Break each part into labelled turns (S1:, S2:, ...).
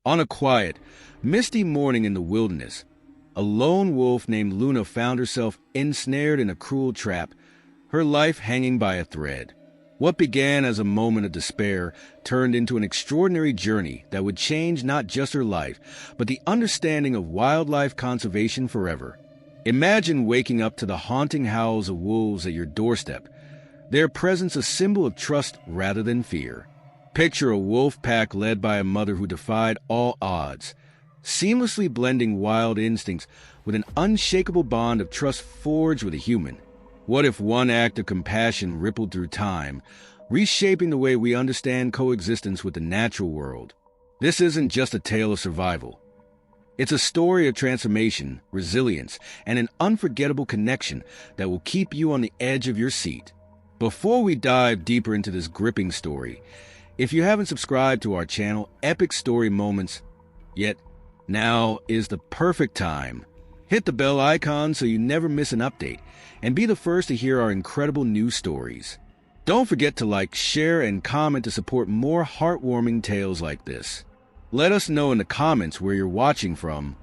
S1: On a quiet, misty morning in the wilderness, a lone wolf named Luna found herself ensnared in a cruel trap, her life hanging by a thread. What began as a moment of despair turned into an extraordinary journey that would change not just her life, but the understanding of wildlife conservation forever. Imagine waking up to the haunting howls of wolves at your doorstep, their presence a symbol of trust rather than fear. Picture a wolf pack led by a mother who defied all odds, seamlessly blending wild instincts with an unshakable bond of trust forged with a human. What if one act of compassion rippled through time, reshaping the way we understand coexistence with the natural world? This isn't just a tale of survival. It's a story of transformation, resilience, and an unforgettable connection that will keep you on the edge of your seat. Before we dive deeper into this gripping story, if you haven't subscribed to our channel, Epic Story Moments, yet now is the perfect time. Hit the bell icon so you never miss an update, and be the first to hear our incredible new stories. Don't forget to like, share, and comment to support more heartwarming tales like this. Let us know in the comments where you're watching from.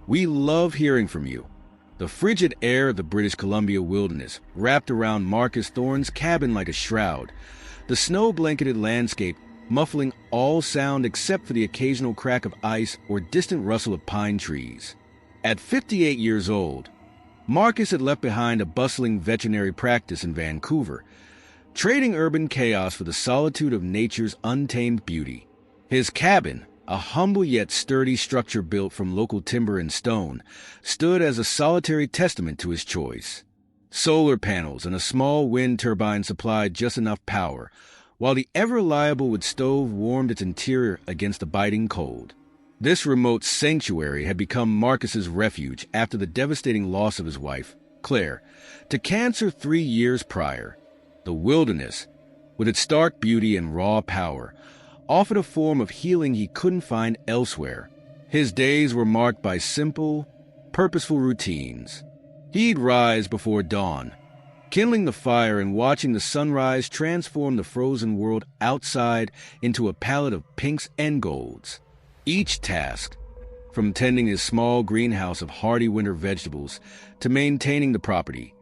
S1: We love hearing from you. The frigid air of the British Columbia wilderness wrapped around Marcus Thorne's cabin like a shroud, the snow-blanketed landscape muffling all sound except for the occasional crack of ice or distant rustle of pine trees. At 58 years old, Marcus had left behind a bustling veterinary practice in Vancouver, trading urban chaos for the solitude of nature's untamed beauty. His cabin, a humble yet sturdy structure built from local timber and stone, stood as a solitary testament to his choice. Solar panels and a small wind turbine supplied just enough power, while the ever-reliable wood stove warmed its interior against the biting cold. This remote sanctuary had become Marcus's refuge after the devastating loss of his wife, Claire, to cancer 3 years prior. The wilderness, with its stark beauty and raw power, offered a form of healing he couldn't find elsewhere. His days were marked by simple, purposeful routines. He'd rise before dawn, kindling the fire and watching the sunrise transform the frozen world outside into a palette of pinks and golds. Each task, from tending his small greenhouse of hardy winter vegetables to maintaining the property,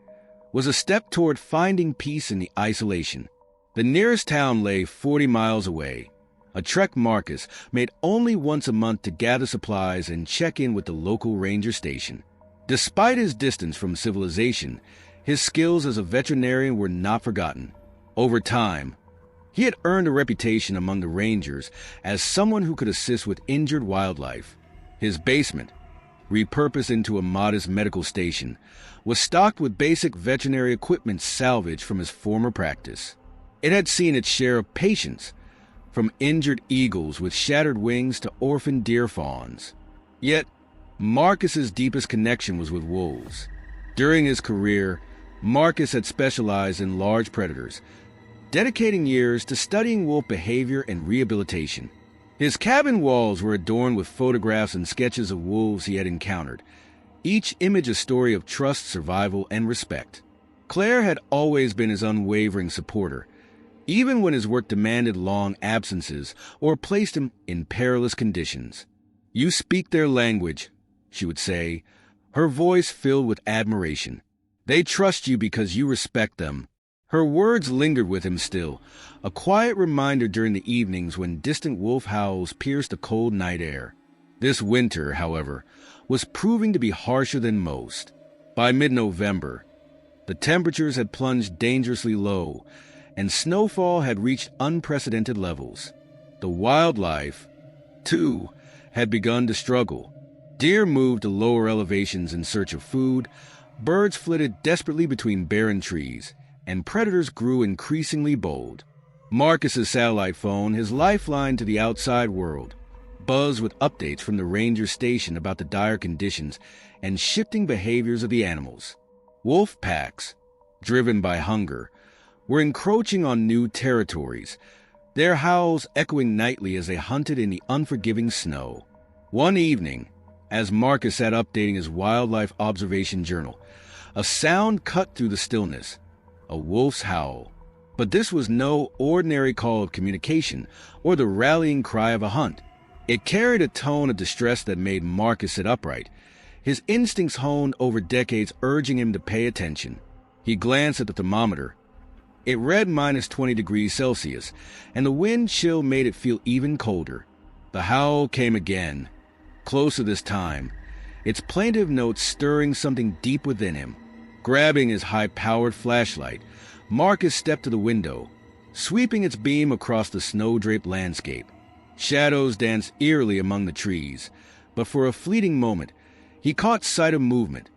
S1: was a step toward finding peace in the isolation. The nearest town lay 40 miles away, a trek Marcus made only once a month to gather supplies and check in with the local ranger station. Despite his distance from civilization, his skills as a veterinarian were not forgotten. Over time, he had earned a reputation among the rangers as someone who could assist with injured wildlife. His basement, repurposed into a modest medical station, was stocked with basic veterinary equipment salvaged from his former practice. It had seen its share of patients, from injured eagles with shattered wings to orphaned deer fawns. Yet, Marcus's deepest connection was with wolves. During his career, Marcus had specialized in large predators, dedicating years to studying wolf behavior and rehabilitation. His cabin walls were adorned with photographs and sketches of wolves he had encountered, each image a story of trust, survival, and respect. Claire had always been his unwavering supporter, even when his work demanded long absences or placed him in perilous conditions. "You speak their language," she would say, her voice filled with admiration. "They trust you because you respect them." Her words lingered with him still, a quiet reminder during the evenings when distant wolf howls pierced the cold night air. This winter, however, was proving to be harsher than most. By mid-November, the temperatures had plunged dangerously low, and snowfall had reached unprecedented levels. The wildlife, too, had begun to struggle. Deer moved to lower elevations in search of food, birds flitted desperately between barren trees, and predators grew increasingly bold. Marcus's satellite phone, his lifeline to the outside world, buzzed with updates from the ranger station about the dire conditions and shifting behaviors of the animals. Wolf packs, driven by hunger, were encroaching on new territories, their howls echoing nightly as they hunted in the unforgiving snow. One evening, as Marcus sat updating his wildlife observation journal, a sound cut through the stillness, a wolf's howl. But this was no ordinary call of communication or the rallying cry of a hunt. It carried a tone of distress that made Marcus sit upright, his instincts honed over decades urging him to pay attention. He glanced at the thermometer. It read -20 degrees Celsius, and the wind chill made it feel even colder. The howl came again, closer this time, its plaintive notes stirring something deep within him. Grabbing his high-powered flashlight, Marcus stepped to the window, sweeping its beam across the snow-draped landscape. Shadows danced eerily among the trees, but for a fleeting moment, he caught sight of movement,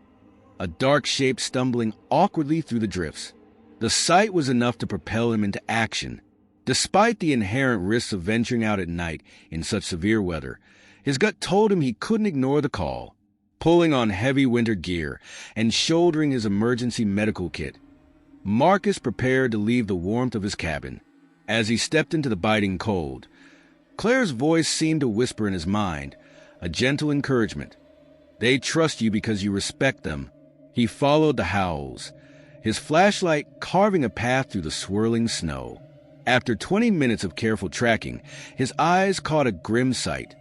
S1: a dark shape stumbling awkwardly through the drifts. The sight was enough to propel him into action. Despite the inherent risks of venturing out at night in such severe weather, his gut told him he couldn't ignore the call. Pulling on heavy winter gear and shouldering his emergency medical kit, Marcus prepared to leave the warmth of his cabin. As he stepped into the biting cold, Claire's voice seemed to whisper in his mind, a gentle encouragement. They trust you because you respect them. He followed the howls, his flashlight carving a path through the swirling snow. After 20 minutes of careful tracking, his eyes caught a grim sight.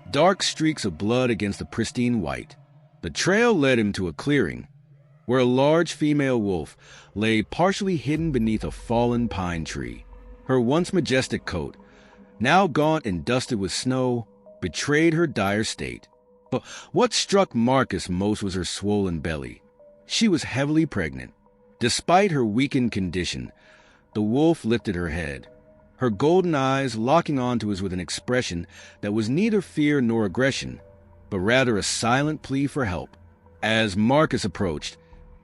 S1: Dark streaks of blood against the pristine white. The trail led him to a clearing, where a large female wolf lay partially hidden beneath a fallen pine tree. Her once majestic coat, now gaunt and dusted with snow, betrayed her dire state. But what struck Marcus most was her swollen belly. She was heavily pregnant. Despite her weakened condition, the wolf lifted her head, her golden eyes locking onto his with an expression that was neither fear nor aggression, but rather a silent plea for help. As Marcus approached,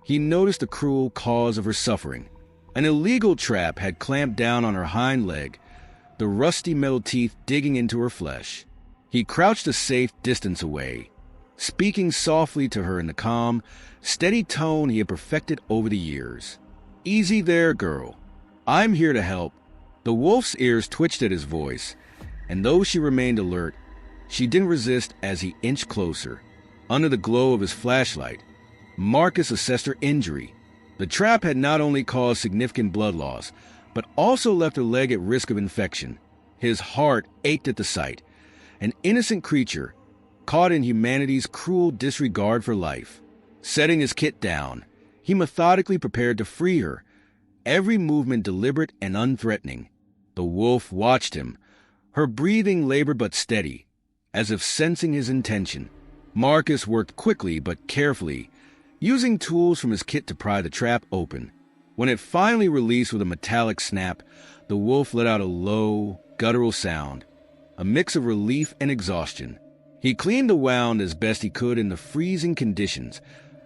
S1: he noticed the cruel cause of her suffering. An illegal trap had clamped down on her hind leg, the rusty metal teeth digging into her flesh. He crouched a safe distance away, speaking softly to her in the calm, steady tone he had perfected over the years. "Easy there, girl. I'm here to help." The wolf's ears twitched at his voice, and though she remained alert, she didn't resist as he inched closer. Under the glow of his flashlight, Marcus assessed her injury. The trap had not only caused significant blood loss, but also left her leg at risk of infection. His heart ached at the sight. An innocent creature, caught in humanity's cruel disregard for life. Setting his kit down, he methodically prepared to free her, every movement deliberate and unthreatening. The wolf watched him, her breathing labored but steady, as if sensing his intention. Marcus worked quickly but carefully, using tools from his kit to pry the trap open. When it finally released with a metallic snap, the wolf let out a low, guttural sound, a mix of relief and exhaustion. He cleaned the wound as best he could in the freezing conditions,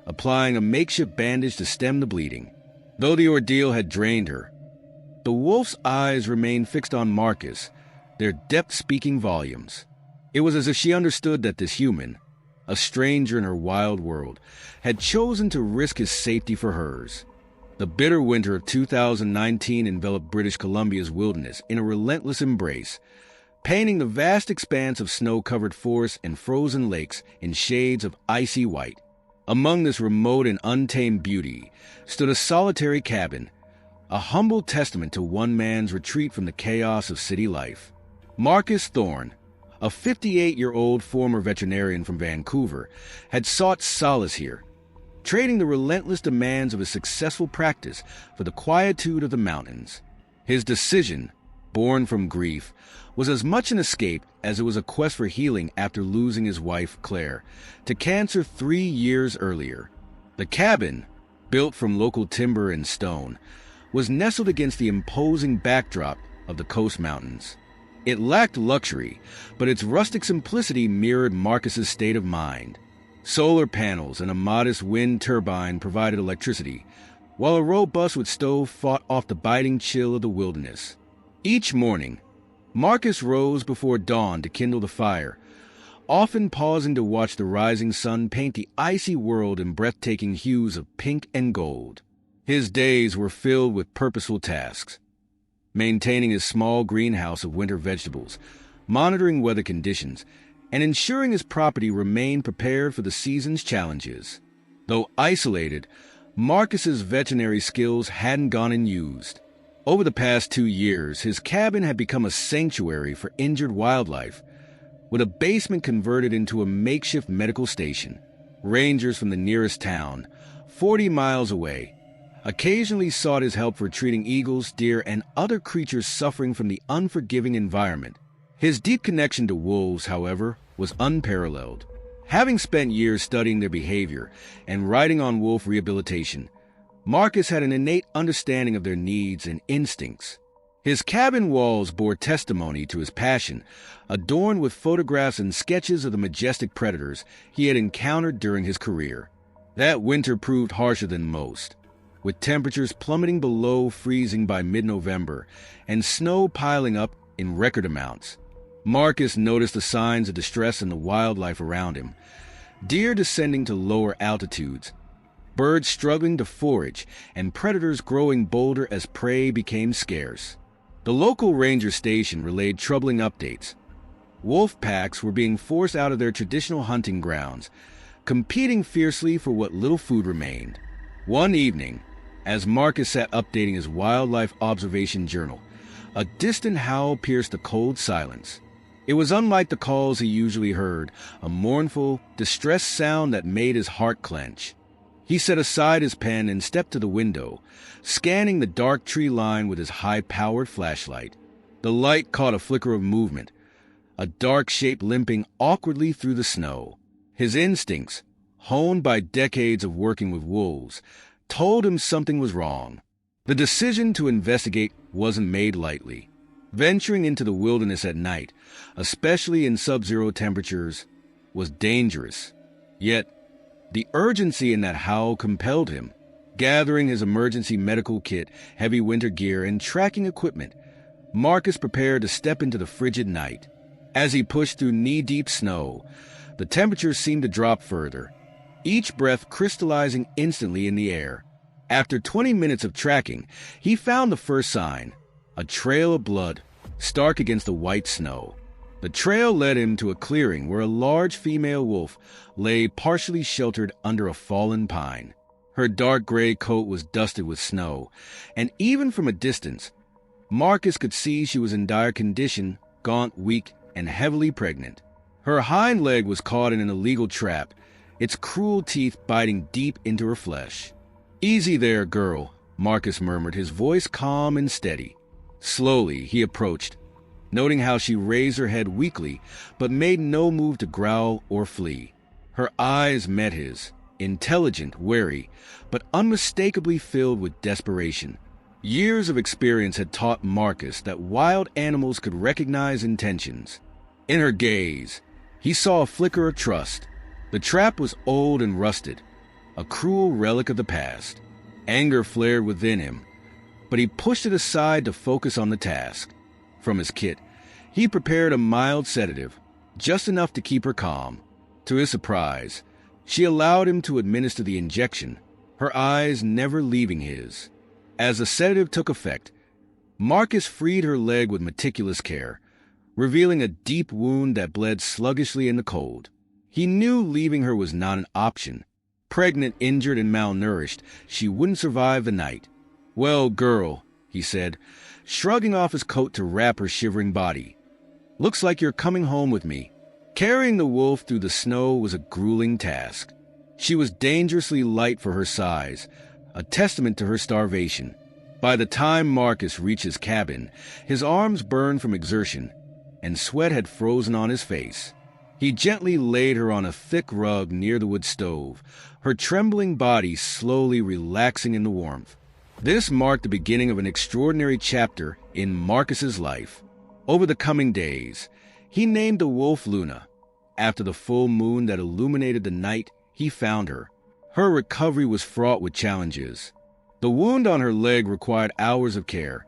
S1: applying a makeshift bandage to stem the bleeding. Though the ordeal had drained her, the wolf's eyes remained fixed on Marcus, their depth speaking volumes. It was as if she understood that this human, a stranger in her wild world, had chosen to risk his safety for hers. The bitter winter of 2019 enveloped British Columbia's wilderness in a relentless embrace, painting the vast expanse of snow-covered forests and frozen lakes in shades of icy white. Among this remote and untamed beauty stood a solitary cabin, a humble testament to one man's retreat from the chaos of city life. Marcus Thorne, a 58-year-old former veterinarian from Vancouver, had sought solace here, trading the relentless demands of a successful practice for the quietude of the mountains. His decision, born from grief, was as much an escape as it was a quest for healing after losing his wife, Claire, to cancer 3 years earlier. The cabin, built from local timber and stone, was nestled against the imposing backdrop of the coast mountains. It lacked luxury, but its rustic simplicity mirrored Marcus's state of mind. Solar panels and a modest wind turbine provided electricity, while a robust wood stove fought off the biting chill of the wilderness. Each morning, Marcus rose before dawn to kindle the fire, often pausing to watch the rising sun paint the icy world in breathtaking hues of pink and gold. His days were filled with purposeful tasks, maintaining his small greenhouse of winter vegetables, monitoring weather conditions, and ensuring his property remained prepared for the season's challenges. Though isolated, Marcus's veterinary skills hadn't gone unused. Over the past 2 years, his cabin had become a sanctuary for injured wildlife, with a basement converted into a makeshift medical station. Rangers from the nearest town, 40 miles away, occasionally sought his help for treating eagles, deer, and other creatures suffering from the unforgiving environment. His deep connection to wolves, however, was unparalleled. Having spent years studying their behavior and writing on wolf rehabilitation, Marcus had an innate understanding of their needs and instincts. His cabin walls bore testimony to his passion, adorned with photographs and sketches of the majestic predators he had encountered during his career. That winter proved harsher than most, with temperatures plummeting below freezing by mid-November and snow piling up in record amounts. Marcus noticed the signs of distress in the wildlife around him: deer descending to lower altitudes, birds struggling to forage, and predators growing bolder as prey became scarce. The local ranger station relayed troubling updates. Wolf packs were being forced out of their traditional hunting grounds, competing fiercely for what little food remained. One evening, as Marcus sat updating his wildlife observation journal, a distant howl pierced the cold silence. It was unlike the calls he usually heard, a mournful, distressed sound that made his heart clench. He set aside his pen and stepped to the window, scanning the dark tree line with his high-powered flashlight. The light caught a flicker of movement, a dark shape limping awkwardly through the snow. His instincts, honed by decades of working with wolves, told him something was wrong. The decision to investigate wasn't made lightly. Venturing into the wilderness at night, especially in sub-zero temperatures, was dangerous. Yet, the urgency in that howl compelled him. Gathering his emergency medical kit, heavy winter gear, and tracking equipment, Marcus prepared to step into the frigid night. As he pushed through knee-deep snow, the temperature seemed to drop further, each breath crystallizing instantly in the air. After 20 minutes of tracking, he found the first sign: a trail of blood, stark against the white snow. The trail led him to a clearing where a large female wolf lay partially sheltered under a fallen pine. Her dark gray coat was dusted with snow, and even from a distance, Marcus could see she was in dire condition, gaunt, weak, and heavily pregnant. Her hind leg was caught in an illegal trap, its cruel teeth biting deep into her flesh. "Easy there, girl," Marcus murmured, his voice calm and steady. Slowly, he approached, noting how she raised her head weakly, but made no move to growl or flee. Her eyes met his, intelligent, wary, but unmistakably filled with desperation. Years of experience had taught Marcus that wild animals could recognize intentions. In her gaze, he saw a flicker of trust. The trap was old and rusted, a cruel relic of the past. Anger flared within him, but he pushed it aside to focus on the task. From his kit, he prepared a mild sedative, just enough to keep her calm. To his surprise, she allowed him to administer the injection, her eyes never leaving his. As the sedative took effect, Marcus freed her leg with meticulous care, revealing a deep wound that bled sluggishly in the cold. He knew leaving her was not an option. Pregnant, injured, and malnourished, she wouldn't survive the night. "Well, girl," he said, shrugging off his coat to wrap her shivering body. "Looks like you're coming home with me." Carrying the wolf through the snow was a grueling task. She was dangerously light for her size, a testament to her starvation. By the time Marcus reached his cabin, his arms burned from exertion, and sweat had frozen on his face. He gently laid her on a thick rug near the wood stove, her trembling body slowly relaxing in the warmth. This marked the beginning of an extraordinary chapter in Marcus's life. Over the coming days, he named the wolf Luna. After the full moon that illuminated the night, he found her. Her recovery was fraught with challenges. The wound on her leg required hours of care,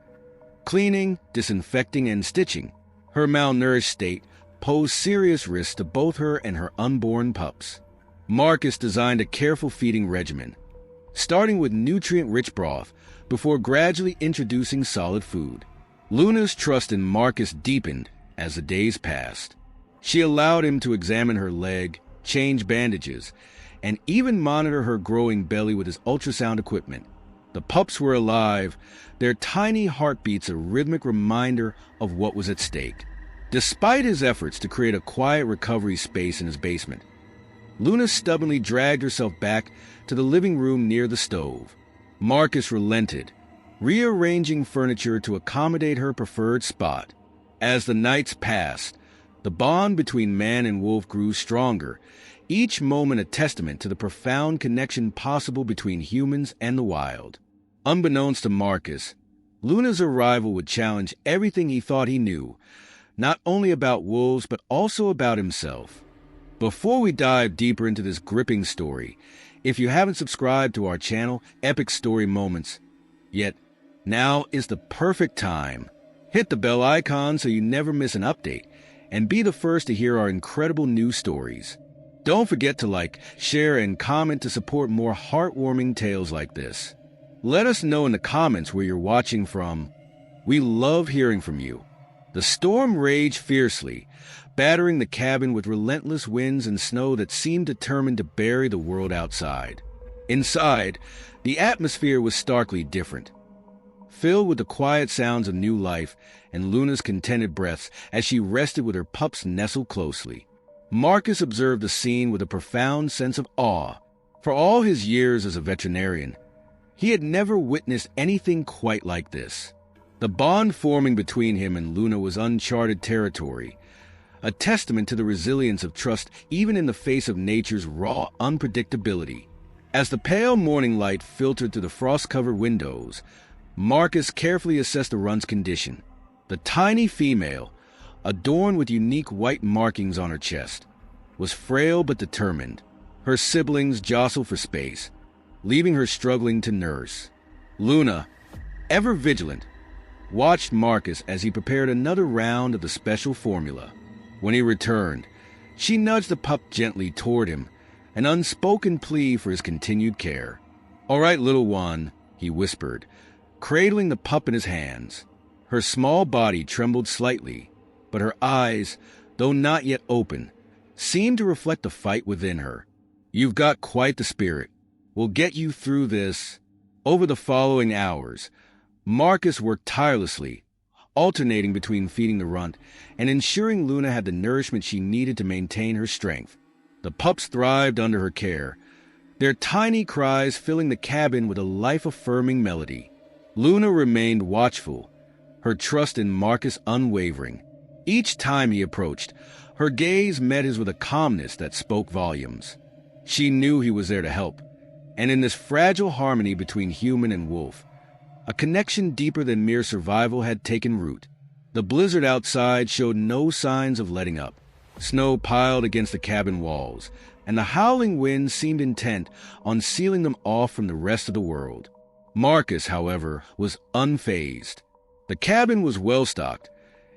S1: cleaning, disinfecting, and stitching. Her malnourished state posed serious risks to both her and her unborn pups. Marcus designed a careful feeding regimen, starting with nutrient-rich broth before gradually introducing solid food. Luna's trust in Marcus deepened as the days passed. She allowed him to examine her leg, change bandages, and even monitor her growing belly with his ultrasound equipment. The pups were alive, their tiny heartbeats a rhythmic reminder of what was at stake. Despite his efforts to create a quiet recovery space in his basement, Luna stubbornly dragged herself back to the living room near the stove. Marcus relented, rearranging furniture to accommodate her preferred spot. As the nights passed, the bond between man and wolf grew stronger, each moment a testament to the profound connection possible between humans and the wild. Unbeknownst to Marcus, Luna's arrival would challenge everything he thought he knew, not only about wolves but also about himself. Before we dive deeper into this gripping story, if you haven't subscribed to our channel, Epic Story Moments, yet now is the perfect time. Hit the bell icon so you never miss an update, and be the first to hear our incredible new stories. Don't forget to like, share, and comment to support more heartwarming tales like this. Let us know in the comments where you're watching from. We love hearing from you. The storm raged fiercely, battering the cabin with relentless winds and snow that seemed determined to bury the world outside. Inside, the atmosphere was starkly different, filled with the quiet sounds of new life and Luna's contented breaths as she rested with her pups nestled closely. Marcus observed the scene with a profound sense of awe. For all his years as a veterinarian, he had never witnessed anything quite like this. The bond forming between him and Luna was uncharted territory, a testament to the resilience of trust even in the face of nature's raw unpredictability. As the pale morning light filtered through the frost-covered windows, Marcus carefully assessed the runt's condition. The tiny female, adorned with unique white markings on her chest, was frail but determined. Her siblings jostled for space, leaving her struggling to nurse. Luna, ever vigilant, watched Marcus as he prepared another round of the special formula. When he returned, she nudged the pup gently toward him, an unspoken plea for his continued care. "All right, little one," he whispered, cradling the pup in his hands. Her small body trembled slightly, but her eyes, though not yet open, seemed to reflect the fight within her. "You've got quite the spirit. We'll get you through this." Over the following hours, Marcus worked tirelessly, alternating between feeding the runt and ensuring Luna had the nourishment she needed to maintain her strength. The pups thrived under her care, their tiny cries filling the cabin with a life-affirming melody. Luna remained watchful, her trust in Marcus unwavering. Each time he approached, her gaze met his with a calmness that spoke volumes. She knew he was there to help, and in this fragile harmony between human and wolf, a connection deeper than mere survival had taken root. The blizzard outside showed no signs of letting up. Snow piled against the cabin walls, and the howling wind seemed intent on sealing them off from the rest of the world. Marcus, however, was unfazed. The cabin was well-stocked,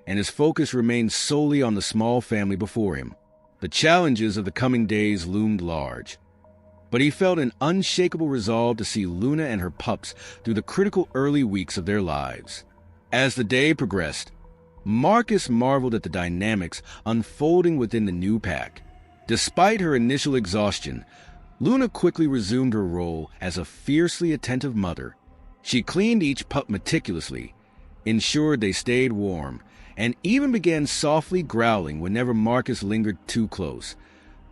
S1: and his focus remained solely on the small family before him. The challenges of the coming days loomed large, but he felt an unshakable resolve to see Luna and her pups through the critical early weeks of their lives. As the day progressed, Marcus marveled at the dynamics unfolding within the new pack. Despite her initial exhaustion, Luna quickly resumed her role as a fiercely attentive mother. She cleaned each pup meticulously, ensured they stayed warm, and even began softly growling whenever Marcus lingered too close,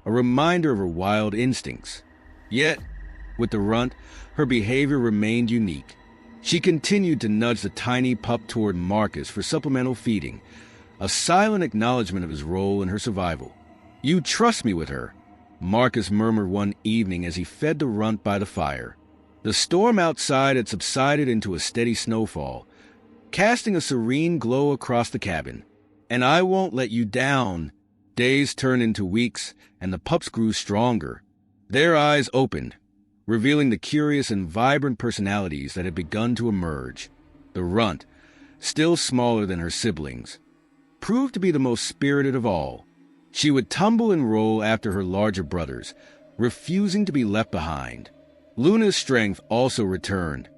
S1: a reminder of her wild instincts. Yet, with the runt, her behavior remained unique. She continued to nudge the tiny pup toward Marcus for supplemental feeding, a silent acknowledgement of his role in her survival. "You trust me with her," Marcus murmured one evening as he fed the runt by the fire. The storm outside had subsided into a steady snowfall, casting a serene glow across the cabin. "And I won't let you down." Days turned into weeks, and the pups grew stronger. Their eyes opened, revealing the curious and vibrant personalities that had begun to emerge. The runt, still smaller than her siblings, proved to be the most spirited of all. She would tumble and roll after her larger brothers, refusing to be left behind. Luna's strength also returned,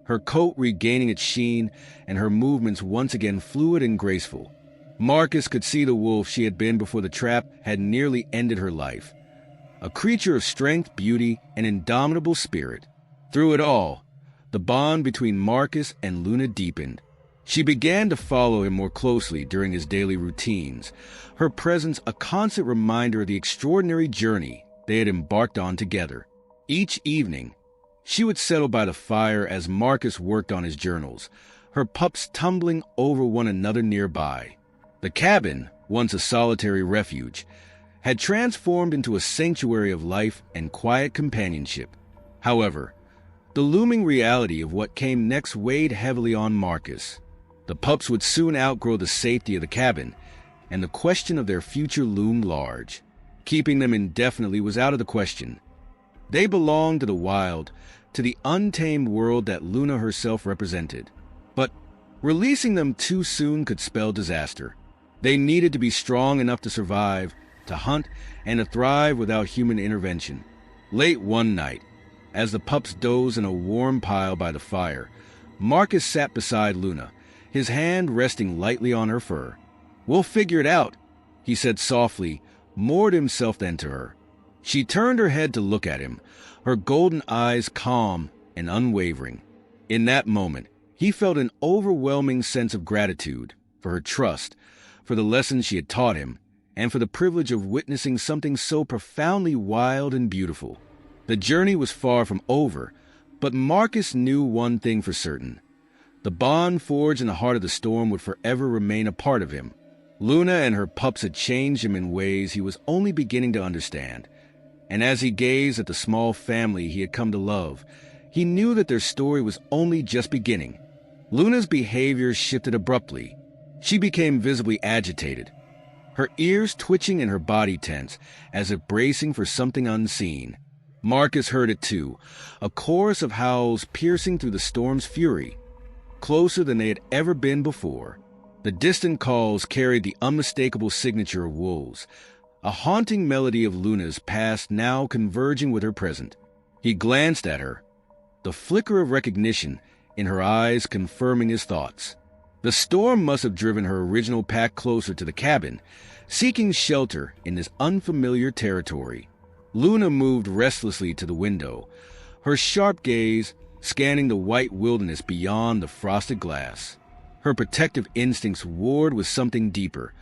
S1: her coat regaining its sheen and her movements once again fluid and graceful. Marcus could see the wolf she had been before the trap had nearly ended her life, a creature of strength, beauty, and indomitable spirit. Through it all, the bond between Marcus and Luna deepened. She began to follow him more closely during his daily routines, her presence a constant reminder of the extraordinary journey they had embarked on together. Each evening, she would settle by the fire as Marcus worked on his journals, her pups tumbling over one another nearby. The cabin, once a solitary refuge, had transformed into a sanctuary of life and quiet companionship. However, the looming reality of what came next weighed heavily on Marcus. The pups would soon outgrow the safety of the cabin, and the question of their future loomed large. Keeping them indefinitely was out of the question. They belonged to the wild, to the untamed world that Luna herself represented. But releasing them too soon could spell disaster. They needed to be strong enough to survive, to hunt, and to thrive without human intervention. Late one night, as the pups dozed in a warm pile by the fire, Marcus sat beside Luna, his hand resting lightly on her fur. "We'll figure it out," he said softly, more to himself than to her. She turned her head to look at him, her golden eyes calm and unwavering. In that moment, he felt an overwhelming sense of gratitude for her trust, for the lessons she had taught him, and for the privilege of witnessing something so profoundly wild and beautiful. The journey was far from over, but Marcus knew one thing for certain. The bond forged in the heart of the storm would forever remain a part of him. Luna and her pups had changed him in ways he was only beginning to understand. And as he gazed at the small family he had come to love, he knew that their story was only just beginning. Luna's behavior shifted abruptly. She became visibly agitated, her ears twitching and her body tense, as if bracing for something unseen. Marcus heard it too, a chorus of howls piercing through the storm's fury, closer than they had ever been before. The distant calls carried the unmistakable signature of wolves, a haunting melody of Luna's past now converging with her present. He glanced at her, the flicker of recognition in her eyes confirming his thoughts. The storm must have driven her original pack closer to the cabin, seeking shelter in this unfamiliar territory. Luna moved restlessly to the window, her sharp gaze scanning the white wilderness beyond the frosted glass. Her protective instincts warred with something deeper,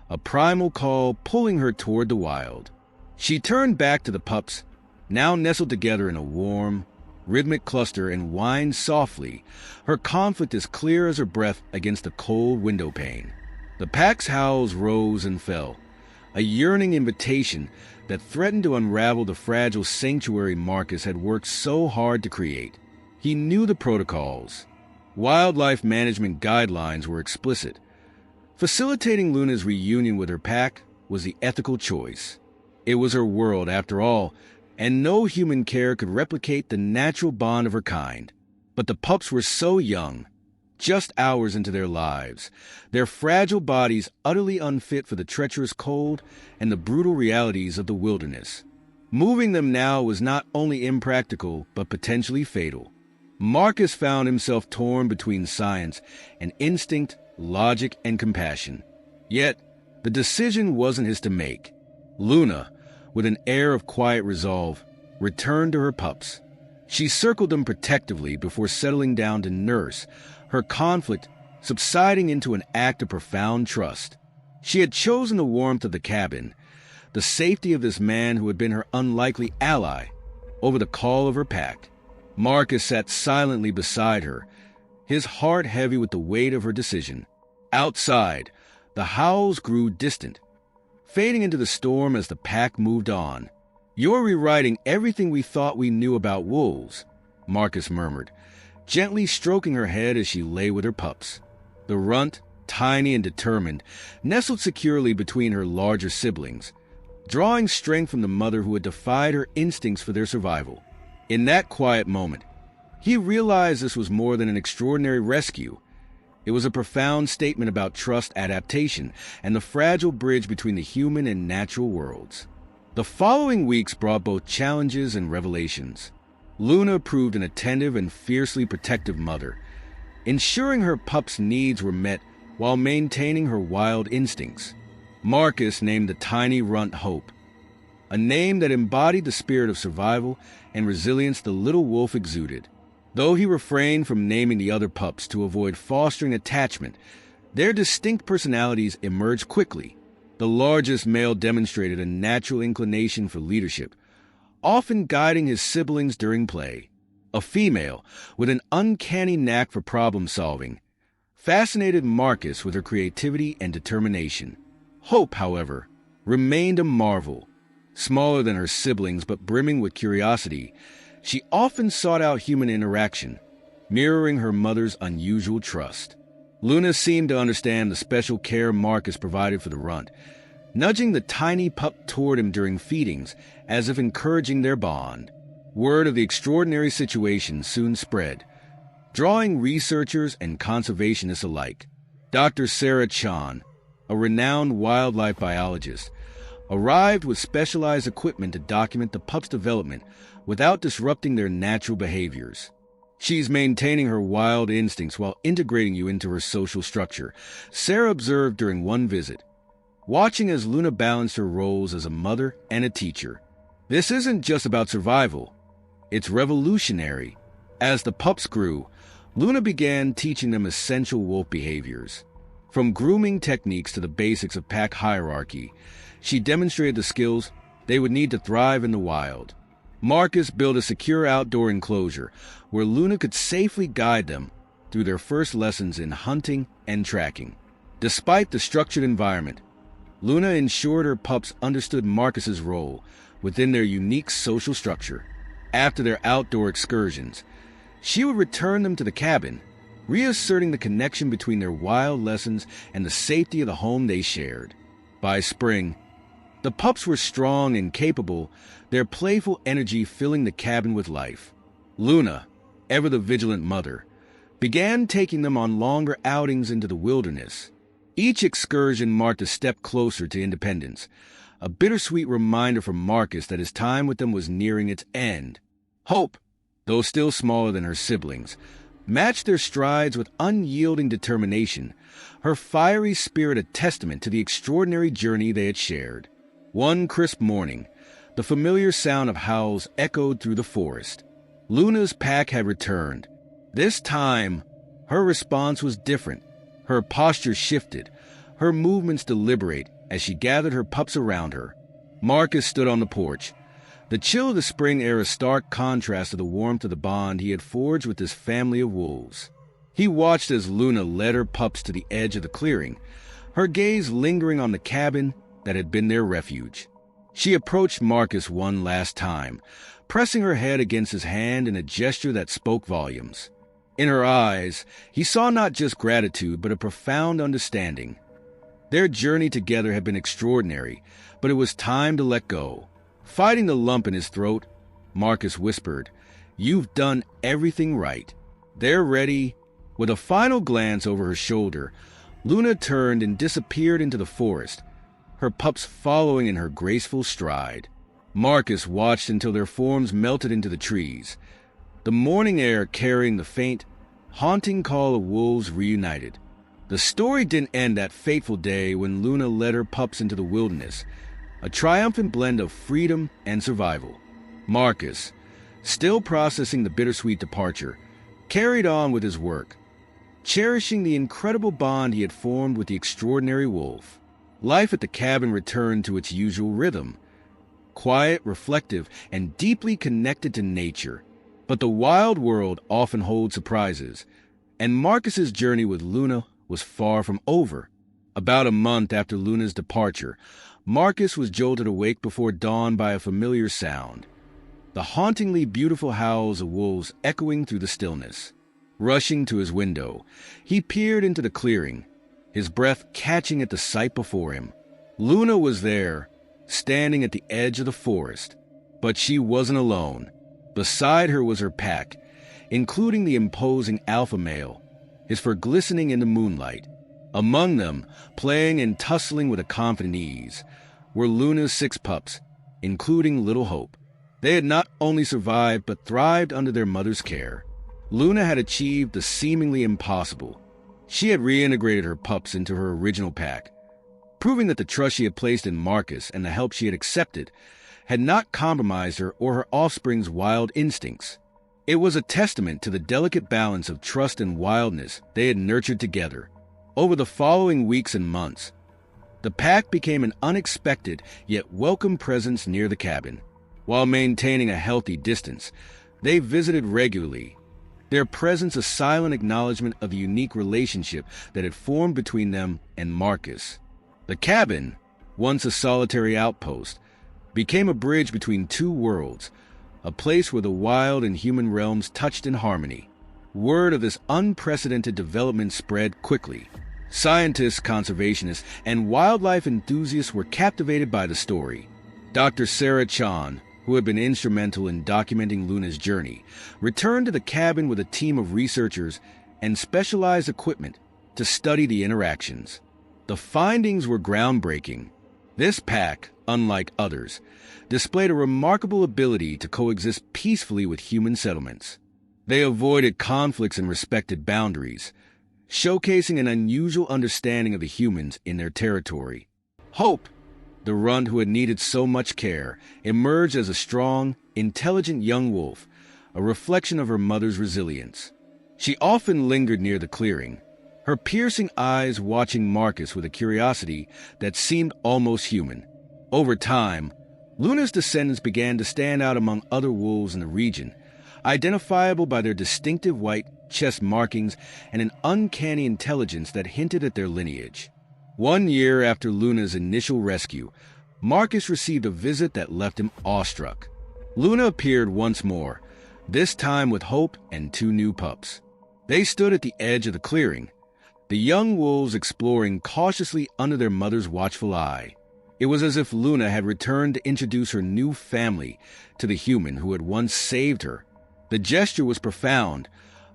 S1: a primal call pulling her toward the wild. She turned back to the pups, now nestled together in a warm, rhythmic cluster, and whined softly, her conflict as clear as her breath against the cold window pane. The pack's howls rose and fell, a yearning invitation that threatened to unravel the fragile sanctuary Marcus had worked so hard to create. He knew the protocols. Wildlife management guidelines were explicit. Facilitating Luna's reunion with her pack was the ethical choice. It was her world, after all, and no human care could replicate the natural bond of her kind. But the pups were so young, just hours into their lives, their fragile bodies utterly unfit for the treacherous cold and the brutal realities of the wilderness. Moving them now was not only impractical, but potentially fatal. Marcus found himself torn between science and instinct, logic, and compassion. Yet, the decision wasn't his to make. Luna, with an air of quiet resolve, returned to her pups. She circled them protectively before settling down to nurse, her conflict subsiding into an act of profound trust. She had chosen the warmth of the cabin, the safety of this man who had been her unlikely ally, over the call of her pack. Marcus sat silently beside her, his heart heavy with the weight of her decision. Outside, the howls grew distant, fading into the storm as the pack moved on. "You're rewriting everything we thought we knew about wolves," Marcus murmured, gently stroking her head as she lay with her pups. The runt, tiny and determined, nestled securely between her larger siblings, drawing strength from the mother who had defied her instincts for their survival. In that quiet moment, he realized this was more than an extraordinary rescue. It was a profound statement about trust, adaptation, and the fragile bridge between the human and natural worlds. The following weeks brought both challenges and revelations. Luna proved an attentive and fiercely protective mother, ensuring her pups' needs were met while maintaining her wild instincts. Marcus named the tiny runt Hope, a name that embodied the spirit of survival and resilience the little wolf exuded. Though he refrained from naming the other pups to avoid fostering attachment, their distinct personalities emerged quickly. The largest male demonstrated a natural inclination for leadership, often guiding his siblings during play. A female, with an uncanny knack for problem-solving, fascinated Marcus with her creativity and determination. Hope, however, remained a marvel. Smaller than her siblings but brimming with curiosity, she often sought out human interaction, mirroring her mother's unusual trust. Luna seemed to understand the special care Marcus provided for the runt, nudging the tiny pup toward him during feedings as if encouraging their bond. Word of the extraordinary situation soon spread, drawing researchers and conservationists alike. Dr. Sarah Chan, a renowned wildlife biologist, arrived with specialized equipment to document the pup's development without disrupting their natural behaviors. She's maintaining her wild instincts while integrating you into her social structure, Sarah observed during one visit, watching as Luna balanced her roles as a mother and a teacher. This isn't just about survival. It's revolutionary. As the pups grew, Luna began teaching them essential wolf behaviors. From grooming techniques to the basics of pack hierarchy, she demonstrated the skills they would need to thrive in the wild. Marcus built a secure outdoor enclosure where Luna could safely guide them through their first lessons in hunting and tracking. Despite the structured environment, Luna ensured her pups understood Marcus's role within their unique social structure. After their outdoor excursions, she would return them to the cabin, reasserting the connection between their wild lessons and the safety of the home they shared. By spring, the pups were strong and capable, their playful energy filling the cabin with life. Luna, ever the vigilant mother, began taking them on longer outings into the wilderness. Each excursion marked a step closer to independence, a bittersweet reminder for Marcus that his time with them was nearing its end. Hope, though still smaller than her siblings, matched their strides with unyielding determination, her fiery spirit a testament to the extraordinary journey they had shared. One crisp morning, the familiar sound of howls echoed through the forest. Luna's pack had returned. This time, her response was different. Her posture shifted, her movements deliberate as she gathered her pups around her. Marcus stood on the porch, the chill of the spring air a stark contrast to the warmth of the bond he had forged with this family of wolves. He watched as Luna led her pups to the edge of the clearing, her gaze lingering on the cabin that had been their refuge. She approached Marcus one last time, pressing her head against his hand in a gesture that spoke volumes. In her eyes, he saw not just gratitude, but a profound understanding. Their journey together had been extraordinary, but it was time to let go. Fighting the lump in his throat, Marcus whispered, "You've done everything right." They're ready. With a final glance over her shoulder, Luna turned and disappeared into the forest, her pups following in her graceful stride. Marcus watched until their forms melted into the trees, the morning air carrying the faint, haunting call of wolves reunited. The story didn't end that fateful day when Luna led her pups into the wilderness, a triumphant blend of freedom and survival. Marcus, still processing the bittersweet departure, carried on with his work, cherishing the incredible bond he had formed with the extraordinary wolf. Life at the cabin returned to its usual rhythm, quiet, reflective, and deeply connected to nature. But the wild world often holds surprises, and Marcus's journey with Luna was far from over. About a month after Luna's departure, Marcus was jolted awake before dawn by a familiar sound, the hauntingly beautiful howls of wolves echoing through the stillness. Rushing to his window, he peered into the clearing, his breath catching at the sight before him. Luna was there, standing at the edge of the forest, but she wasn't alone. Beside her was her pack, including the imposing alpha male, his fur glistening in the moonlight. Among them, playing and tussling with a confident ease, were Luna's 6 pups, including Little Hope. They had not only survived but thrived under their mother's care. Luna had achieved the seemingly impossible. She had reintegrated her pups into her original pack, proving that the trust she had placed in Marcus and the help she had accepted had not compromised her or her offspring's wild instincts. It was a testament to the delicate balance of trust and wildness they had nurtured together. Over the following weeks and months, the pack became an unexpected yet welcome presence near the cabin. While maintaining a healthy distance, they visited regularly, their presence a silent acknowledgement of the unique relationship that had formed between them and Marcus. The cabin, once a solitary outpost, became a bridge between two worlds, a place where the wild and human realms touched in harmony. Word of this unprecedented development spread quickly. Scientists, conservationists, and wildlife enthusiasts were captivated by the story. Dr. Sarah Chan, who had been instrumental in documenting Luna's journey, returned to the cabin with a team of researchers and specialized equipment to study the interactions. The findings were groundbreaking. This pack, unlike others, displayed a remarkable ability to coexist peacefully with human settlements. They avoided conflicts and respected boundaries, showcasing an unusual understanding of the humans in their territory. Hope, the runt who had needed so much care, emerged as a strong, intelligent young wolf, a reflection of her mother's resilience. She often lingered near the clearing, her piercing eyes watching Marcus with a curiosity that seemed almost human. Over time, Luna's descendants began to stand out among other wolves in the region, identifiable by their distinctive white chest markings and an uncanny intelligence that hinted at their lineage. 1 year after Luna's initial rescue, Marcus received a visit that left him awestruck. Luna appeared once more, this time with Hope and 2 new pups. They stood at the edge of the clearing, the young wolves exploring cautiously under their mother's watchful eye. It was as if Luna had returned to introduce her new family to the human who had once saved her. The gesture was profound,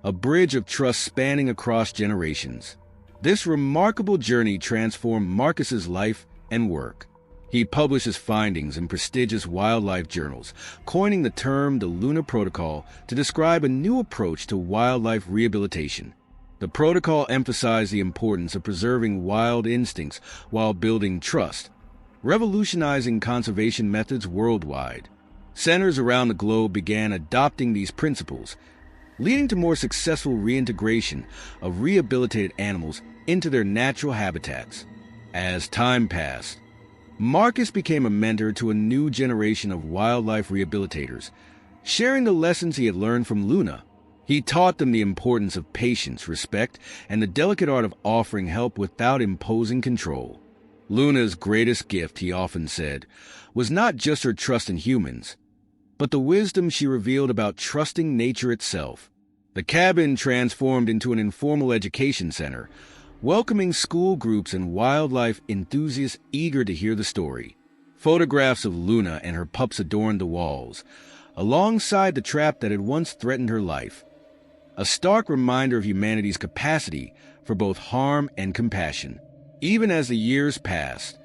S1: a bridge of trust spanning across generations. This remarkable journey transformed Marcus's life and work. He published his findings in prestigious wildlife journals, coining the term the Luna Protocol to describe a new approach to wildlife rehabilitation. The protocol emphasized the importance of preserving wild instincts while building trust, revolutionizing conservation methods worldwide. Centers around the globe began adopting these principles, leading to more successful reintegration of rehabilitated animals into their natural habitats. As time passed, Marcus became a mentor to a new generation of wildlife rehabilitators, sharing the lessons he had learned from Luna. He taught them the importance of patience, respect, and the delicate art of offering help without imposing control. Luna's greatest gift, he often said, was not just her trust in humans, but the wisdom she revealed about trusting nature itself. The cabin transformed into an informal education center, welcoming school groups and wildlife enthusiasts eager to hear the story. Photographs of Luna and her pups adorned the walls, alongside the trap that had once threatened her life, a stark reminder of humanity's capacity for both harm and compassion. Even as the years passed,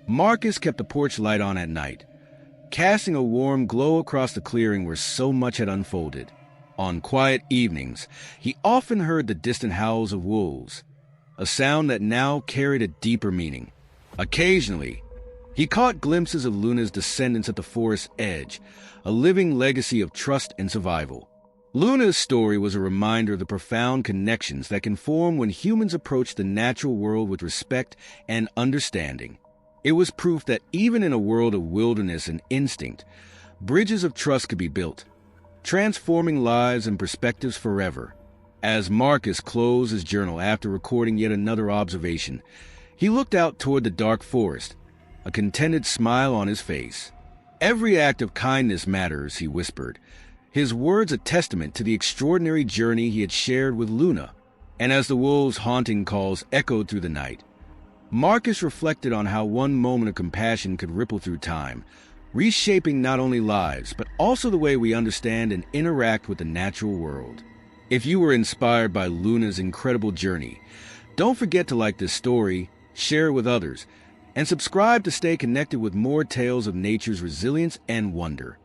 S1: Marcus kept the porch light on at night, casting a warm glow across the clearing where so much had unfolded. On quiet evenings, he often heard the distant howls of wolves, a sound that now carried a deeper meaning. Occasionally, he caught glimpses of Luna's descendants at the forest's edge, a living legacy of trust and survival. Luna's story was a reminder of the profound connections that can form when humans approach the natural world with respect and understanding. It was proof that even in a world of wilderness and instinct, bridges of trust could be built, transforming lives and perspectives forever. As Marcus closed his journal after recording yet another observation, he looked out toward the dark forest, a contented smile on his face. "Every act of kindness matters," he whispered, his words a testament to the extraordinary journey he had shared with Luna. And as the wolves' haunting calls echoed through the night, Marcus reflected on how one moment of compassion could ripple through time, reshaping not only lives, but also the way we understand and interact with the natural world. If you were inspired by Luna's incredible journey, don't forget to like this story, share it with others, and subscribe to stay connected with more tales of nature's resilience and wonder.